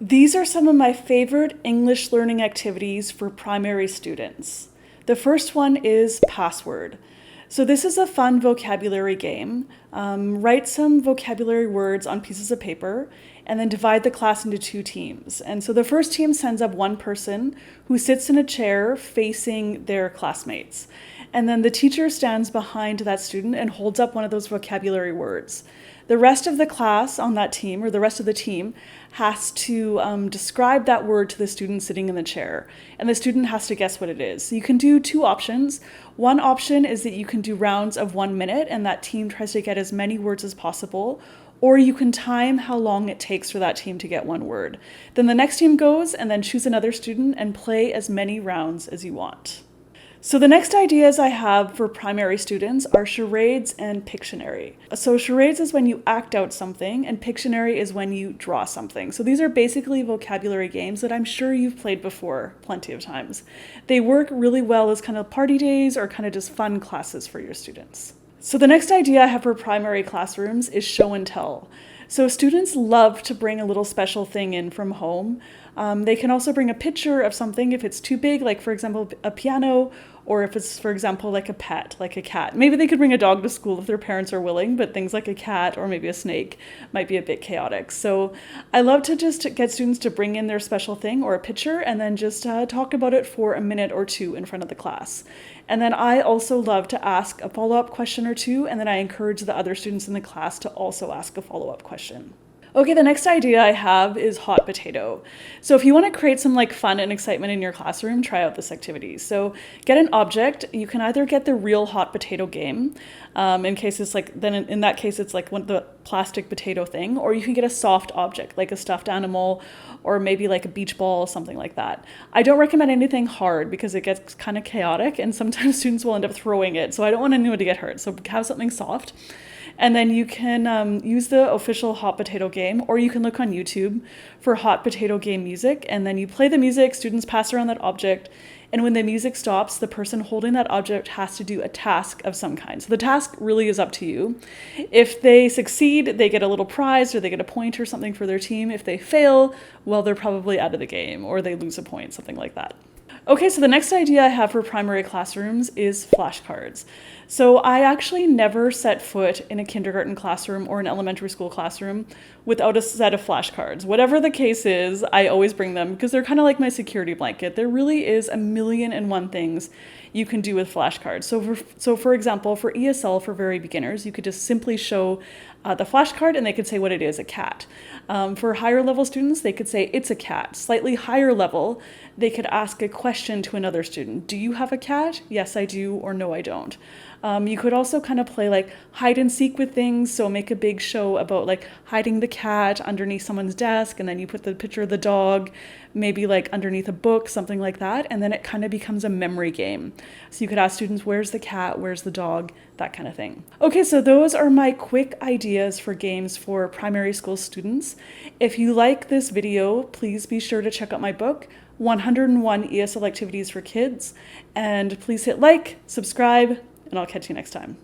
These are some of my favorite English learning activities for primary students. The first one is password. So this is a fun vocabulary game. Write some vocabulary words on pieces of paper and then divide the class into two teams. And so the first team sends up one person who sits in a chair facing their classmates. And then the teacher stands behind that student and holds up one of those vocabulary words. The rest of the class on that team, or the rest of the team, has to describe that word to the student sitting in the chair. And the student has to guess what it is. So you can do two options. One option is that you can do rounds of 1 minute and that team tries to get as many words as possible. Or you can time how long it takes for that team to get one word. Then the next team goes and then choose another student and play as many rounds as you want. So the next ideas I have for primary students are charades and pictionary. So charades is when you act out something and pictionary is when you draw something. So these are basically vocabulary games that I'm sure you've played before plenty of times. They work really well as kind of party days or kind of just fun classes for your students. So the next idea I have for primary classrooms is show and tell. So students love to bring a little special thing in from home. They can also bring a picture of something if it's too big, like for example, a piano, or if it's, for example, like a pet, like a cat. Maybe they could bring a dog to school if their parents are willing, but things like a cat or maybe a snake might be a bit chaotic. So I love to just get students to bring in their special thing or a picture and then just talk about it for a minute or two in front of the class. And then I also love to ask a follow-up question or two, and then I encourage the other students in the class to also ask a follow-up question. Okay, the next idea I have is hot potato. So if you want to create some like fun and excitement in your classroom, try out this activity. So get an object. You can either get the real hot potato game, in case it's like, then in that case it's like the plastic potato thing, or you can get a soft object like a stuffed animal or maybe like a beach ball, something like that. I don't recommend anything hard because it gets kind of chaotic and sometimes students will end up throwing it. So I don't want anyone to get hurt. So have something soft. And then you can use the official hot potato game, or you can look on YouTube for hot potato game music. And then you play the music, students pass around that object. And when the music stops, the person holding that object has to do a task of some kind. So the task really is up to you. If they succeed, they get a little prize or they get a point or something for their team. If they fail, well, they're probably out of the game or they lose a point, something like that. Okay, so the next idea I have for primary classrooms is flashcards. So I actually never set foot in a kindergarten classroom or an elementary school classroom without a set of flashcards. Whatever the case is, I always bring them because they're kind of like my security blanket. There really is a million and one things you can do with flashcards. So for example, for ESL for very beginners, you could just simply show the flashcard and they could say what it is, a cat. For higher level students, they could say it's a cat. Slightly higher level, they could ask a question to another student. Do you have a cat? Yes, I do, or no, I don't. You could also kind of play like hide and seek with things. So make a big show about like hiding the cat underneath someone's desk, and then you put the picture of the dog, maybe like underneath a book, something like that. And then it kind of becomes a memory game. So you could ask students, where's the cat? Where's the dog? That kind of thing. Okay, so those are my quick ideas for games for primary school students. If you like this video, please be sure to check out my book, 101 ESL Activities for Kids. And please hit like, subscribe, and I'll catch you next time.